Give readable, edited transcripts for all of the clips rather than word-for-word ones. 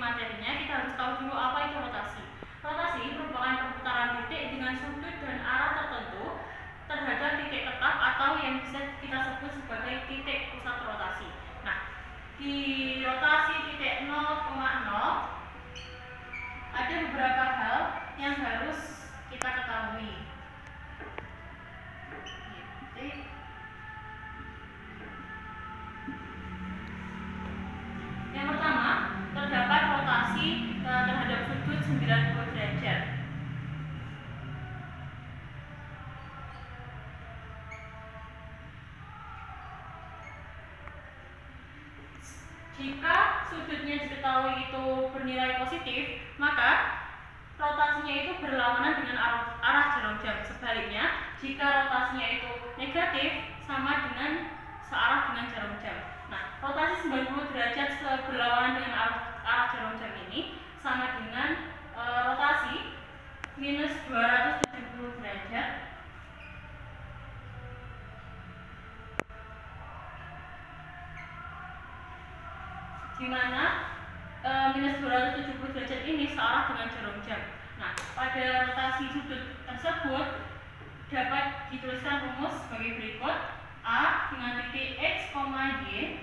materinya, kita harus tahu dulu apa itu rotasi. Rotasi merupakan perputaran titik dengan sudut dan arah tertentu terhadap titik tetap atau yang bisa kita sebut sebagai titik pusat rotasi. Nah, di rotasi titik 0,0 ada beberapa hal yang harus kita ketahui. Yang pertama, terdapat rotasi terhadap sudut 90 derajat. Jika sudutnya diketahui itu bernilai positif, maka rotasinya itu berlawanan dengan arah jarum jam. Sebaliknya, jika rotasinya itu negatif, sama dengan searah dengan jarum jam. Nah, rotasi 90 derajat berlawanan dengan arah jarum jam ini sama dengan rotasi minus 270 derajat di mana minus 270 derajat ini searah dengan jarum jam. Nah, pada rotasi sudut tersebut dapat dituliskan rumus sebagai berikut. A dengan titik X, Y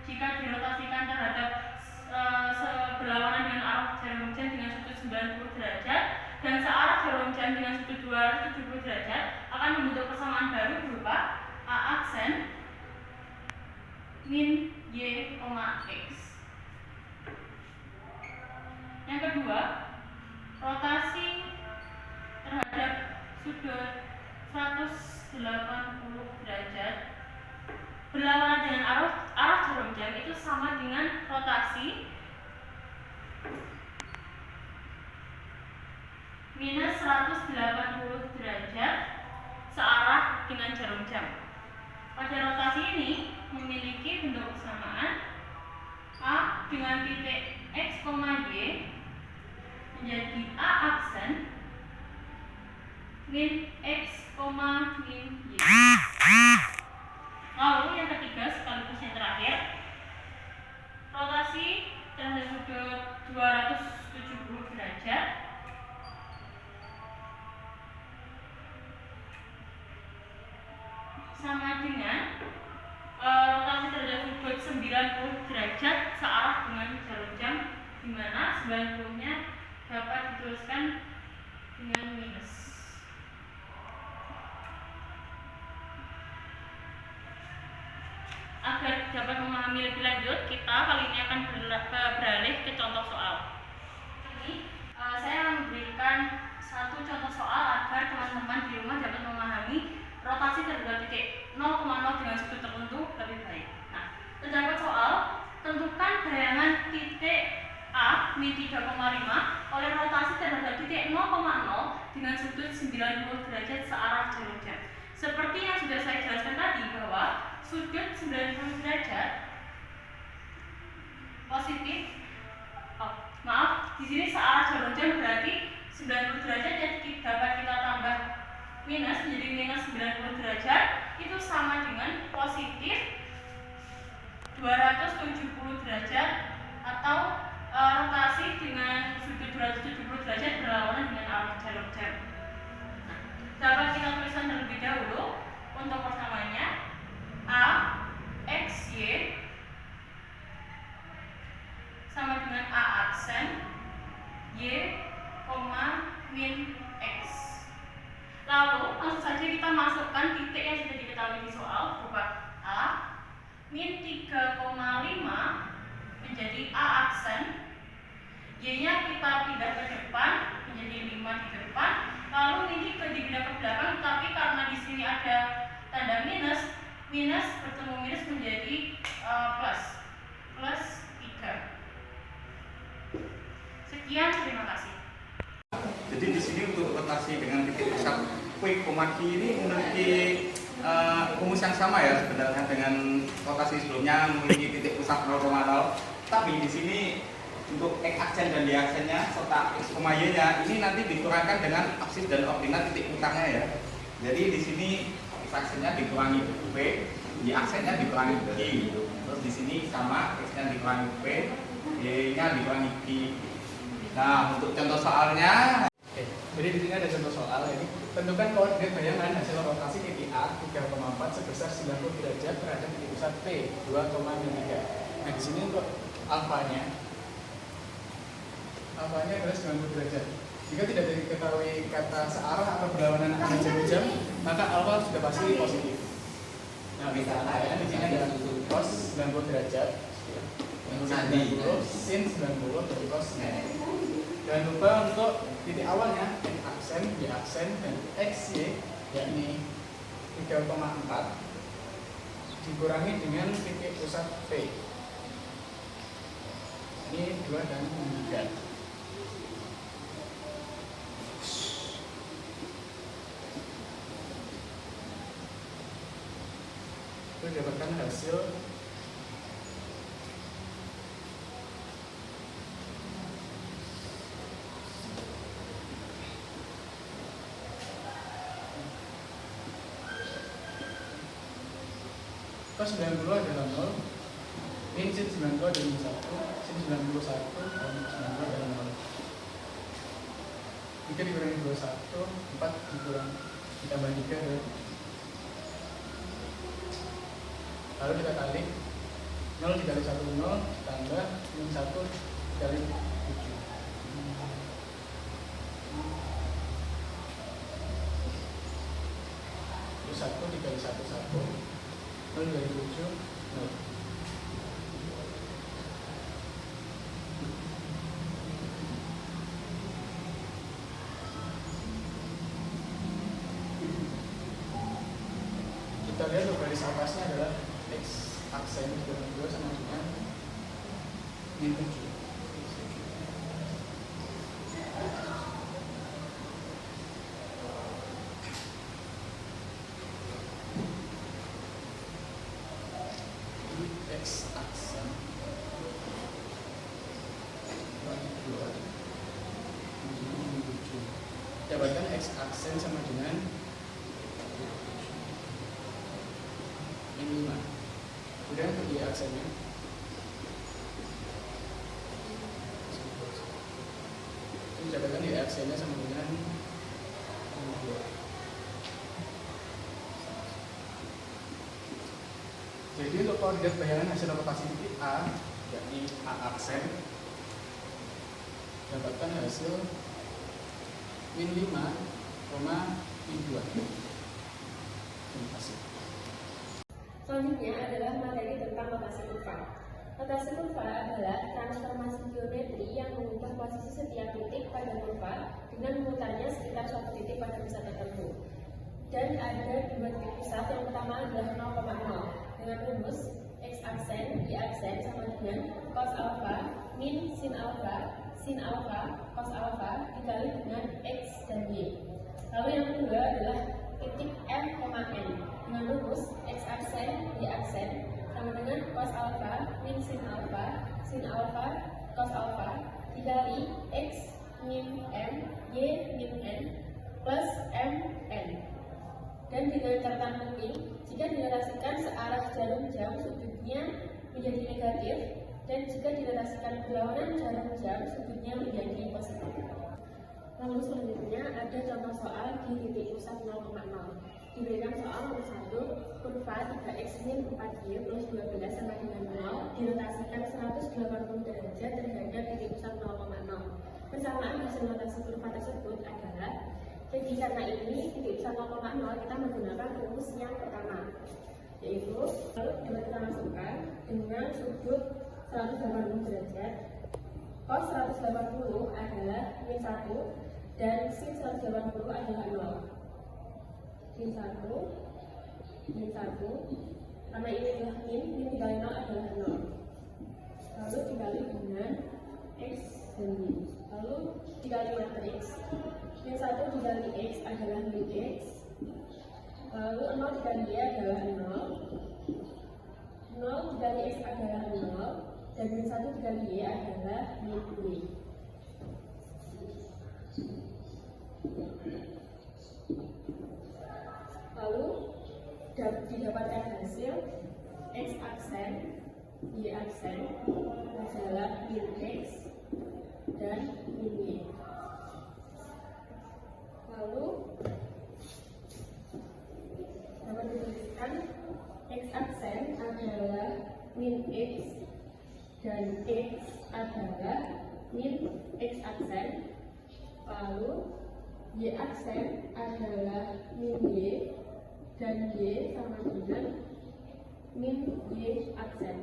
jika dirotasikan terhadap berlawanan dengan arah jarum jam dengan sudut 90 derajat dan searah jarum jam dengan sudut 270 derajat akan membentuk persamaan baru berupa A aksen min Y, X. Yang kedua, rotasi terhadap sudut 180 derajat berlawanan dengan arah jarum jam itu sama dengan rotasi minus 180 derajat searah dengan jarum jam. Pada rotasi ini memiliki bentuk persamaan. A dengan titik X, Y menjadi A aksen min X, min Y. Lalu yang ketiga sekaligus yang terakhir, rotasi terhadap sudut 270 derajat sama dengan rotasi terhadap sudut 90 derajat searah dengan jarum jam, di mana 90-nya dapat dituliskan dengan minus. Agar dapat memahami lebih lanjut, kita kali ini akan beralih ke contoh soal. Ini saya memberikan satu contoh soal agar teman-teman di rumah dapat memahami rotasi terhadap titik 0,0 dengan sudut tertentu lebih baik. Nah, terdapat soal, tentukan bayangan titik A min 3,5 oleh rotasi terhadap titik 0,0 dengan sudut 90 derajat searah jarum jam. Seperti yang sudah saya jelaskan tadi bahwa sudut 90 derajat positif. Di sini searah jarum jam berarti 90 derajat yang dapat kita tambah minus menjadi minus 90 derajat itu sama dengan positif 270 derajat atau rotasi dengan sudut 270 derajat berlawanan dengan arah jarum jam. Nah, dapat kita tuliskan terlebih dahulu untuk pertamanya A X Y sama dengan A aksen Y, min X. Lalu langsung saja kita masukkan titik yang sudah diketahui di soal berupa A min 3,5 menjadi A aksen, Y-nya kita pindah ke depan menjadi 5 di depan, lalu ini dipindah ke belakang, tapi karena di sini ada tanda minus bertemu minus menjadi plus 3. Sekian, terima kasih. Jadi di sini untuk rotasi dengan titik pusat P, Q ini memiliki rumus yang sama ya sebenarnya dengan rotasi sebelumnya memiliki titik pusat 0,0. Tapi di sini untuk X aksen dan Y aksennya serta X, Y-nya ini nanti dikurangkan dengan aksis dan ordinat titik putarnya ya. Jadi di sini X aksennya dikurangi P, di aksennya dikurangi Q gitu. Terus di sini sama X-nya dikurangi P, Y-nya dikurangi Q. Nah, untuk contoh soalnya, oke, jadi di sini ada contoh soal ini. Tentukan koordinat bayangan hasil rotasi titik A 3,4 sebesar 90 derajat terhadap titik pusat P 2,3. Nah, di sini untuk alfanya adalah 90 derajat. Jika tidak diketahui kata searah atau berlawanan dengan jarum jam, maka alfa sudah pasti positif. Nah, misalnya di sini ada cos 90 derajat, sin 90, sin 90 dari cos 90. Jangan lupa untuk titik awalnya X aksen, Y aksen, dan XY yakni 3,4 dikurangi dengan titik pusat P. Ini 2 dan 3. Itu dapatkan hasil cos 90 adalah 0, min sin 90 adalah 1, sin 91 dan 90 adalah 0. 3 dikurangi 21, 4 dikurang ditambah 3 adalah 7. Lalu kita kali 0 dikali 1 0 tambah min 1 dikali 7. Terus 1 dikali 1 1. 0 dari 7, 0. Kita lihat untuk garis atasnya adalah X aksen kurang 2 sama dengan min 7. X aksen dapatkan X aksen sama dengan min 5. Kemudian untuk Y aksennya ini dapatkan Y aksennya sama dengan min 2. Jadi untuk koordinat bayangan hasil rotasi titik A yakni A aksen dapatkan hasil min 5, min 2. Terima kasih. Selanjutnya adalah materi tentang rotasi kurva. Rotasi kurva adalah transformasi geometri yang mengubah posisi setiap titik pada kurva dengan memutarnya sekitar suatu titik pada pusat tertentu. Dan ada 2 titik pusat. Yang pertama adalah 0,0 dengan rumus X aksen, Y aksen sama dengan cos alpha min sin alpha cos alpha dikali dengan X dan Y. Lalu yang kedua adalah titik M, N dengan rumus X aksen, Y aksen sama dengan cos alpha min sin alpha cos alpha dikali X min M, Y min N plus M, N. Dan dengan catatan penting, jika direlasikan searah jarum jam sudutnya menjadi negatif, dan jika direlasikan berlawanan jarum jam sudutnya menjadi positif. Lalu selanjutnya ada contoh soal di titik pusat 0,0. Diberikan soal nomor 1, kurva 3x min 4y plus 12 sama dengan 0 dirotasikan 180 derajat terhadap titik pusat 0,0. Persamaan hasil rotasi kurva tersebut adalah, jadi karena ini titik pusat 0,0 kita menggunakan rumus yang pertama, yaitu lalu dapat kita masukkan dengan sudut 180 derajat. Cos 180 adalah min 1 dan sin 180 adalah 0. Min 1 karena ini adalah min dikali 0 adalah 0. Lalu dikali dengan X dan Y. Lalu dikali matriks. Min 1 dikali X adalah min X. Lalu 0 dikali Y adalah 0. 0 dikali X adalah 0. Dan min 1 dikali Y adalah min Y. Lalu didapatkan hasil Y aksen adalah min X dan min Y. Lalu dapat dituliskan X aksen adalah min X dan X adalah min X aksen. Lalu Y aksen adalah min Y dan Y sama dengan min Y aksen.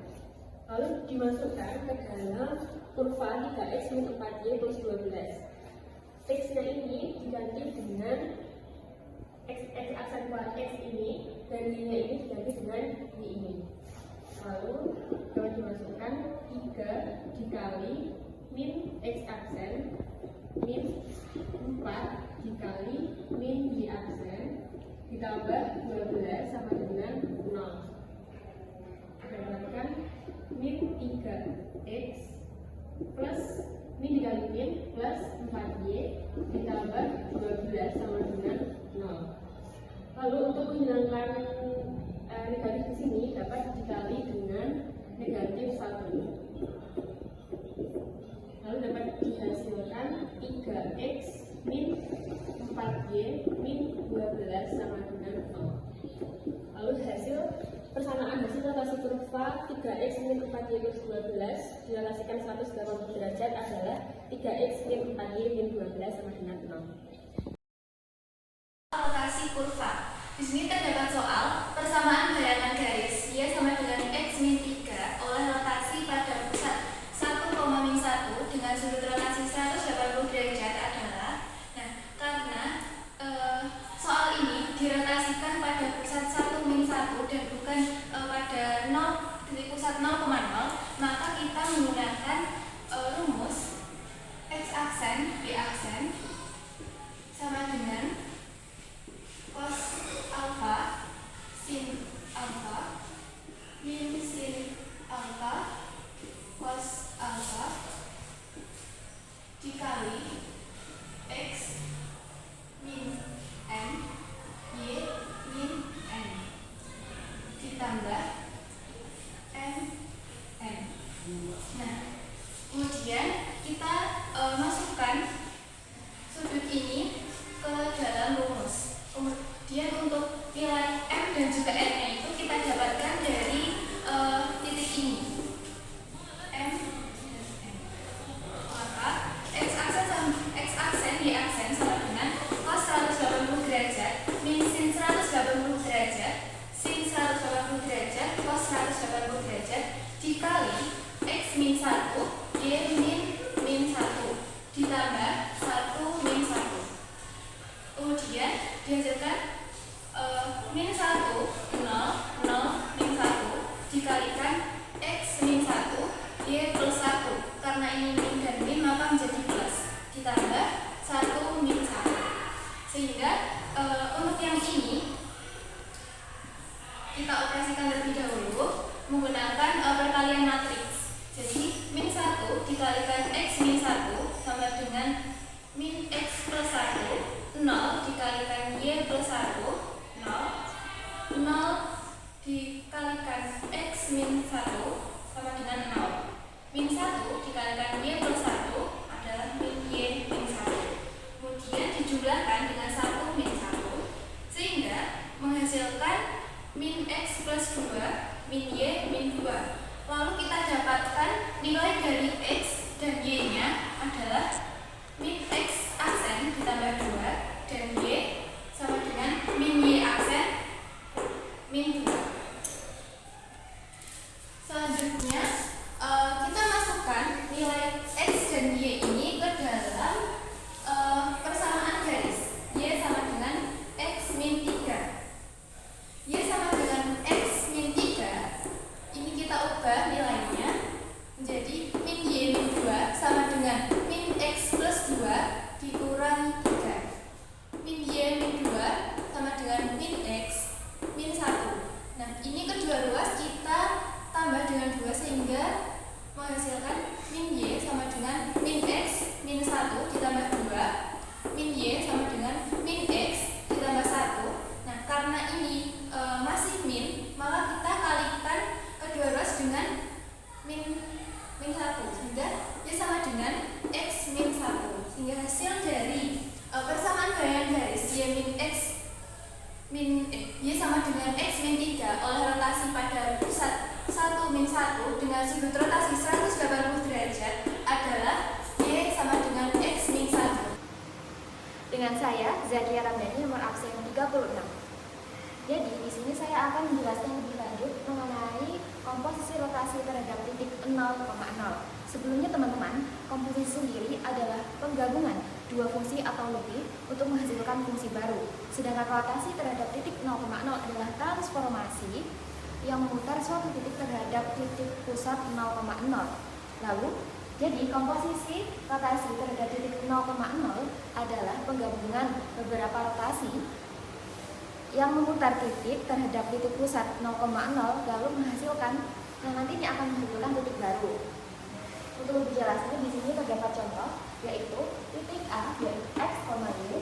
Lalu dimasukkan ke dalam kurva 3x min 4y plus 12. X-nya ini diganti dengan X aksen kuadrat X ini dan Y-nya ini diganti dengan Y ini. Lalu dapat dimasukkan 3 dikali min X aksen min 4 dikali min Y aksen ditambah 12 sama dengan 0. Dapatkan min 3x plus min dikali min plus 4y ditambah 12 sama dengan 0. Lalu untuk menghilangkan negatif di sini dapat dikali dengan negatif 1. Lalu dapat dihasilkan 3x min 4y min 12 sama dengan 0. Lalu hasil persamaan hasil rotasi kurva 3x min 4y plus 12 direlasikan 180 derajat adalah 3x min 4y min 12 sama dengan 0. Rotasi kurva. Di sini terdapat soal persamaan bayangan garis Y sama dengan X min 3 oleh rotasi pada pusat 1, min 1 dengan sudut rotasi 180 derajat adalah. Nah, karena soal ini dirotasikan pada pusat 1, min 1 dan bukan pada 0, titik pusat 0,0, maka kita menggunakan rumus X aksen, Y aksen sama dengan cos alpha sin alpha min sin alpha cos alpha dikali X min N Y min N ditambah N N. Nah, kemudian kita masukkan sudut ini ke dalam rumus. Kemudian untuk nilai M dan juga N-nya itu kita dapatkan dari titik ini M dan N. Maka X aksen Y aksen sama dengan cos 180 derajat min sin 180 derajat sin 180 derajat cos 180 derajat dikali X min 1 Y min 1 ditambah 1 min 1. Kemudian dihasilkan min 1 0 min 1 dikalikan X min 1 Y plus 1. Karena ini min dan min maka menjadi plus ditambah 1 min 1. Sehingga untuk yang ini kita operasikan terlebih dahulu menggunakan perkalian matriks. Jadi min 1 dikalikan X min 1 sama dengan min X plus 1, 0 dikalikan Y plus 1, 0 dikalikan X min 1 sama dengan 0. Min 1 dikalikan Y plus 1 adalah min Y min 1. Kemudian dijumlahkan dengan 1 min 1 sehingga menghasilkan min X plus 2 min Y min 2. Lalu kita dapatkan nilai dari X dan Y nya adalah min X aksen ditambah 2 dan Y sama dengan min Y aksen min 2. Selanjutnya kita masukkan nilai X dan Y ini ke dalam persamaan garis. Y sama dengan X min 3. Y sama dengan X min 3. Ini kita ubah nilainya menjadi min Y min 2 sama dengan min X plus 2 dikurangi 3. Min Y min 2 sama dengan min X min 1. Nah, ini kedua ruas kita tambah dengan 2 sehingga menghasilkan min Y sama dengan min X min 1 ditambah 2 min Y sama dengan min X ditambah 1. Nah, karena ini masih min, maka kita kalikan kedua ruas dengan dengan sudut rotasi 180 derajat adalah Y sama dengan X min 1. Dengan saya, Zakia Ramdhani, nomor absen 36. Jadi, di sini saya akan menjelaskan lebih lanjut mengenai komposisi rotasi terhadap titik 0,0. Sebelumnya teman-teman, komposisi sendiri adalah penggabungan dua fungsi atau lebih untuk menghasilkan fungsi baru. Sedangkan rotasi terhadap titik 0,0 adalah transformasi yang memutar suatu titik terhadap titik pusat 0,0. Lalu, jadi komposisi rotasi terhadap titik 0,0 adalah penggabungan beberapa rotasi yang memutar titik terhadap titik pusat 0,0 lalu menghasilkan yang nantinya akan menghasilkan titik baru. Untuk lebih jelasnya di sini terdapat contoh, yaitu titik A yaitu X, Y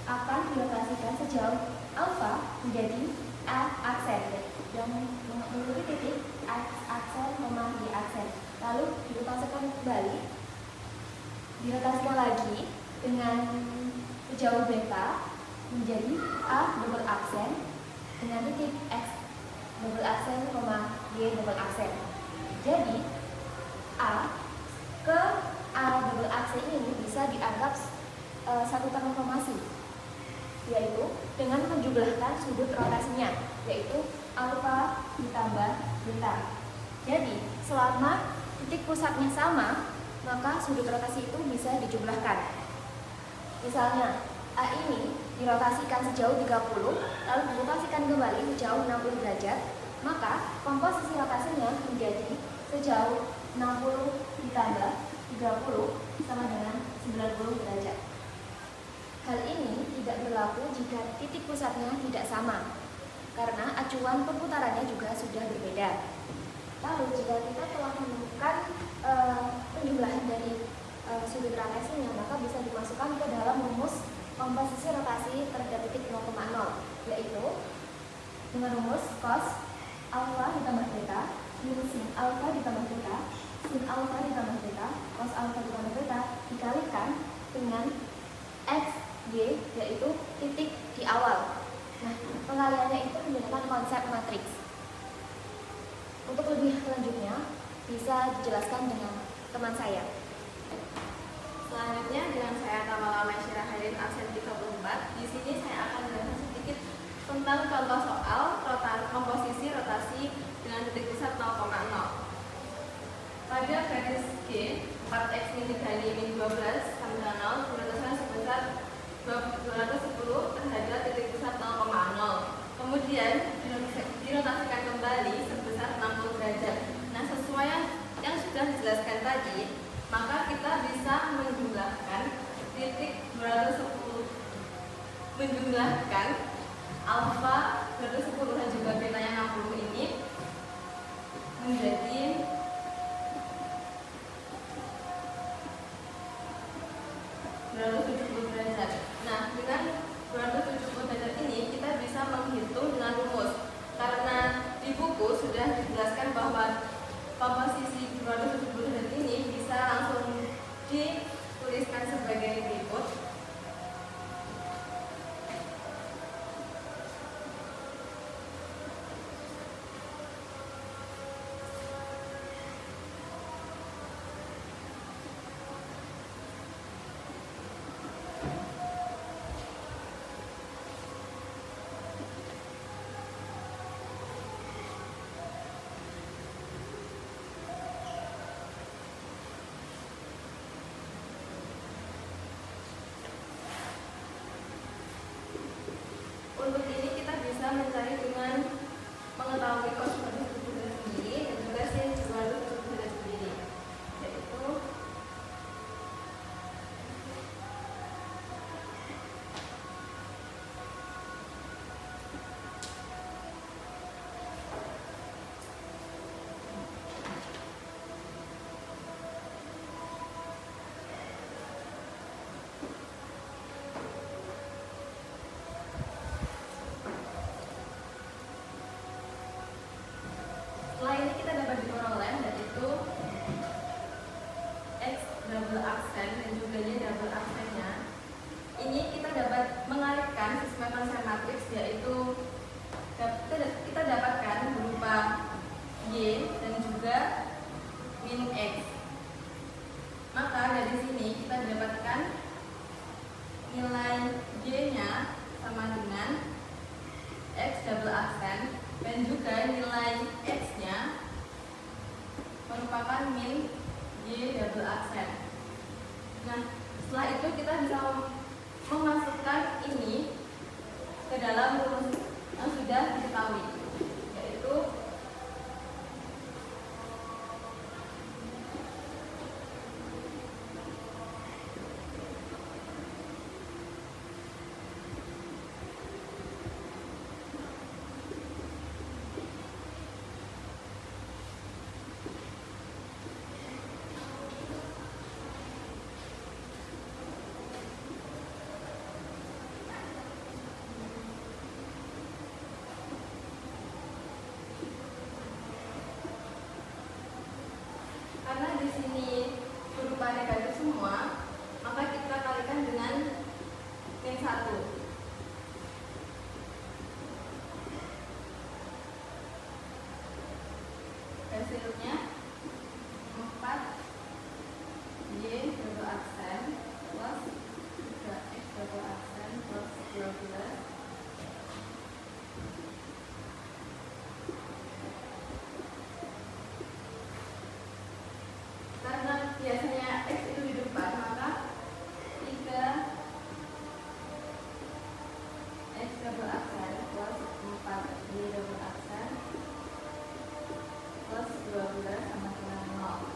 akan dirotasikan sejauh alfa menjadi A aksen dan menuju titik X aksen, Y aksen. Lalu dirotasikan kembali, dirotasikan lagi dengan sejauh beta menjadi A double aksen dengan titik X double aksen, Y double aksen. Jadi A ke A double aksen ini bisa dianggap satu transformasi, yaitu dengan menjumlahkan sudut rotasinya, yaitu alfa ditambah beta. Jadi selama titik pusatnya sama, maka sudut rotasi itu bisa dijumlahkan. Misalnya A ini dirotasikan sejauh 30, lalu dirotasikan kembali sejauh 60 derajat, maka komposisi rotasinya menjadi sejauh 60 ditambah 30 sama dengan 90 derajat. Hal ini tidak berlaku jika titik pusatnya tidak sama, karena acuan perputarannya juga sudah berbeda. Lalu jika kita telah menemukan penjumlahan dari sudut rotasinya, maka bisa dimasukkan ke dalam rumus komposisi rotasi terhadap titik 0,0, yaitu dengan rumus cos alfa ditambah beta min sin alfa ditambah beta sin alfa ditambah beta cos alfa ditambah beta dikalikan dengan x y, yaitu titik di awal. Nah, pengaliannya itu menggunakan konsep matriks. Untuk lebih lanjutnya bisa dijelaskan dengan teman saya. Selanjutnya dengan saya Kamala Maisyirah Hairin absen 34. Di sini saya akan menjelaskan sedikit tentang contoh soal komposisi rotasi dengan titik pusat 0,0. Pada garis G 4x min 3 min 12 sama dengan 0 dirotaskan sebesar 210 terhadap titik pusat 0,0. Kemudian dirotasikan kembali sebesar 60 derajat. Nah, sesuai yang sudah dijelaskan tadi, maka kita bisa menjumlahkan titik 210, menjumlahkan alfa 210 dan juga beta yang 60 ini menjadi 270 derajat. Nah, dengan 270 derajat ini kita bisa menghitung dengan rumus, karena di buku sudah dijelaskan bahwa komposisi 270 derajat ini bisa langsung dituliskan sebagai berikut. merupakan min Y double aksen. Nah, setelah itu kita bisa memasukkan ini ke dalam rumus yang sudah diketahui, yaitu karena di sini berupa negatif semua, maka kita kalikan dengan min 1. Hasilnya 4 Y double aksen plus 3X double aksen plus 12. Karena biasanya X itu di depan, maka 3X double aksen plus 4Y double aksen plus 12 sama dengan 0.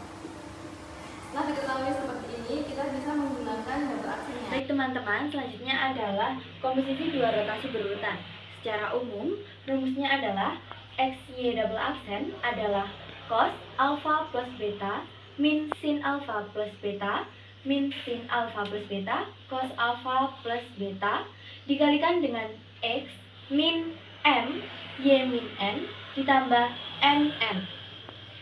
Setelah diketahui seperti ini, kita bisa menggunakan double aksennya. Baik teman-teman, selanjutnya adalah komposisi dua rotasi berurutan. Secara umum, rumusnya adalah XY double aksen adalah cos alpha plus beta min sin alpha plus beta min sin alpha plus beta cos alpha plus beta dikalikan dengan X min M Y min N ditambah NN.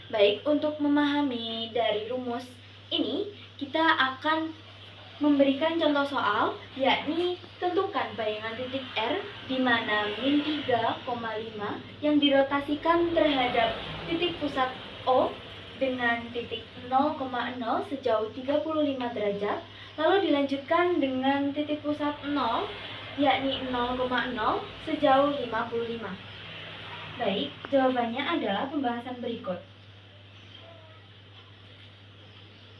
Baik, untuk memahami dari rumus ini, kita akan memberikan contoh soal, yakni tentukan bayangan titik R di mana min 3,5 yang dirotasikan terhadap titik pusat O dengan titik 0,0 sejauh 35 derajat, lalu dilanjutkan dengan titik pusat 0, yakni 0,0 sejauh 55. Baik, jawabannya adalah pembahasan berikut.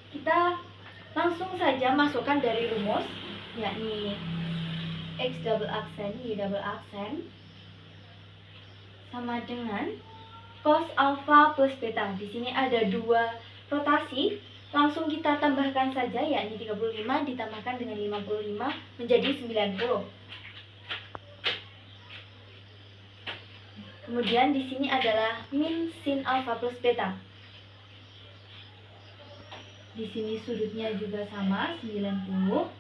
Kita langsung saja masukkan dari rumus, yakni X double aksen Y double aksen sama dengan cos alpha plus beta. Di sini ada dua rotasi, langsung kita tambahkan saja, yakni 35 ditambahkan dengan 55 menjadi 90. Kemudian di sini adalah min sin alpha plus beta. Di sini sudutnya juga sama, 90.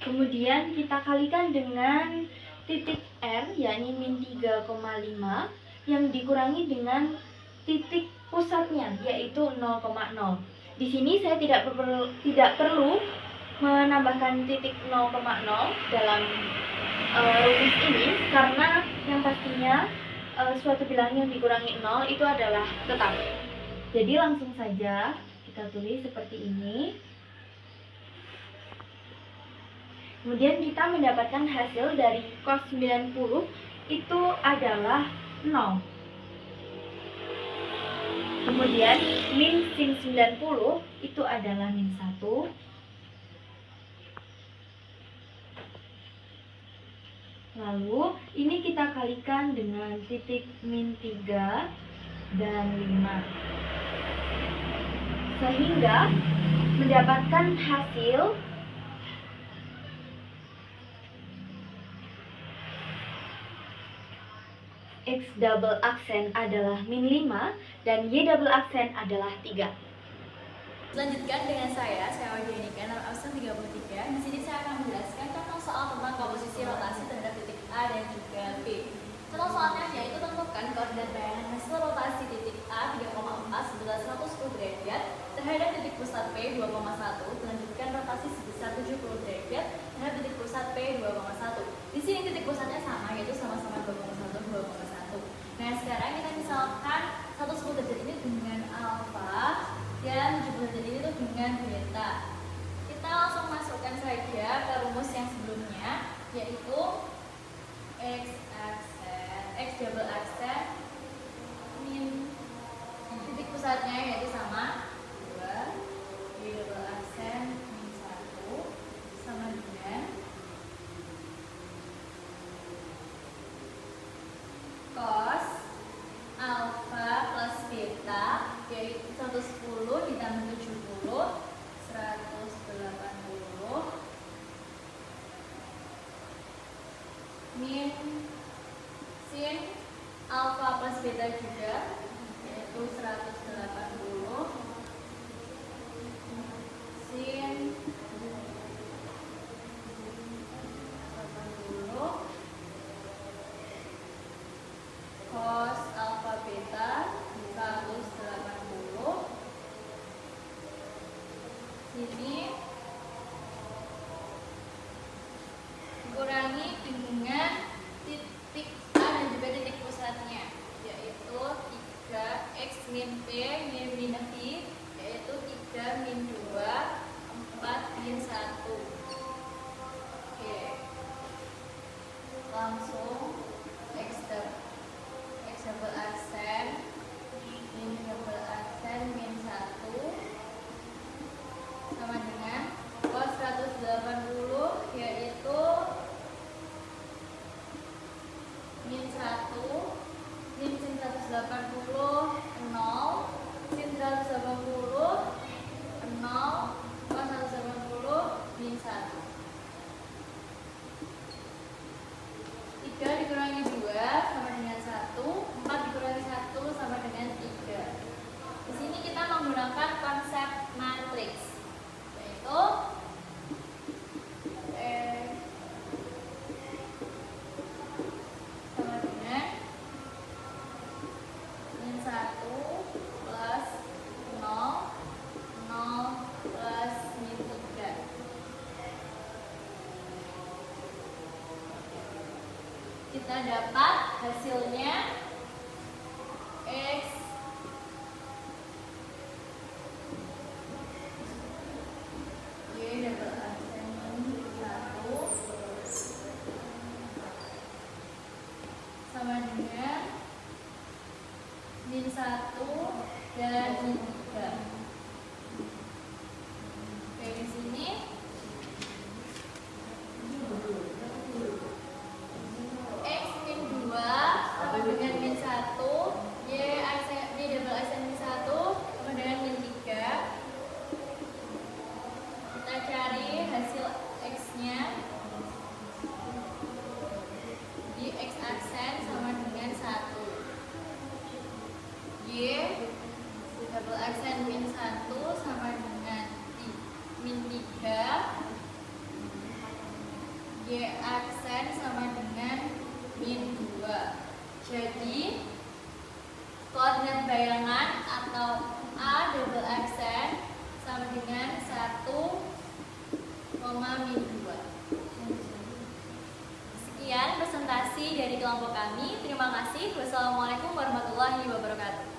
Kemudian kita kalikan dengan titik R, yakni min 3,5 yang dikurangi dengan titik pusatnya, yaitu 0,0. Di sini saya tidak perlu menambahkan titik 0,0 dalam rumus ini, karena yang pastinya suatu bilangan yang dikurangi 0 itu adalah tetap. Jadi langsung saja kita tulis seperti ini. Kemudian kita mendapatkan hasil dari cos 90 itu adalah 0. Kemudian min sin 90 itu adalah min 1. Lalu ini kita kalikan dengan titik min 3 dan 5. Sehingga mendapatkan hasil X double aksen adalah min 5 dan Y double aksen adalah 3. Selanjutkan dengan saya Wadianika, nomor absen 33. Di sini saya akan menjelaskan contoh soal tentang komposisi rotasi terhadap titik A dan juga B. Contoh soalnya yaitu tentukan koordinat bayangan hasil rotasi titik A 3,4 sebesar 110 derajat terhadap titik pusat P 2,1. Dilanjutkan rotasi sebesar 70 derajat terhadap titik pusat P 2,1. Di sini titik pusatnya sama, yaitu sama-sama 2,1 2,1. Nah, sekarang kita misalkan 110 derajat ini dengan alfa dan 70 derajat ini tuh dengan beta. Kita langsung masuk alfa plus beta juga, yaitu 180 sin 80 cos alfa beta 180. Sini dikurangi dengan titik A dan juga titik pusatnya, yaitu 3x min P min minus I, yaitu 3 min 2 4 min 1. Oke, langsung x double aksen min double aksen min 1 sama dengan cos 180, yaitu min 1 min sin 180 0 sin 180 0 cos 180 min 1. 3 dikurangi 2 sama dengan 1, 4 dikurangi 1 sama dengan 3. Di sini kita menggunakan konsep matriks, yaitu sama dengan min 1 plus 0 plus min 3. Kita dapat hasilnya x y double aksen min 1 sama dengan min 1 dan min 3. Oke, di sini x min 2 sama dengan min 1, y double aksen min 1 sama dengan min 3. Kita cari hasil x-nya di x aksen sama dengan 1, y double aksen min 1 sama dengan min 3, y aksen sama dengan min 2. Jadi koordinat bayangan atau A double aksen sama dengan 1, min 2. Sekian presentasi dari kelompok kami. Terima kasih. Wassalamualaikum warahmatullahi wabarakatuh.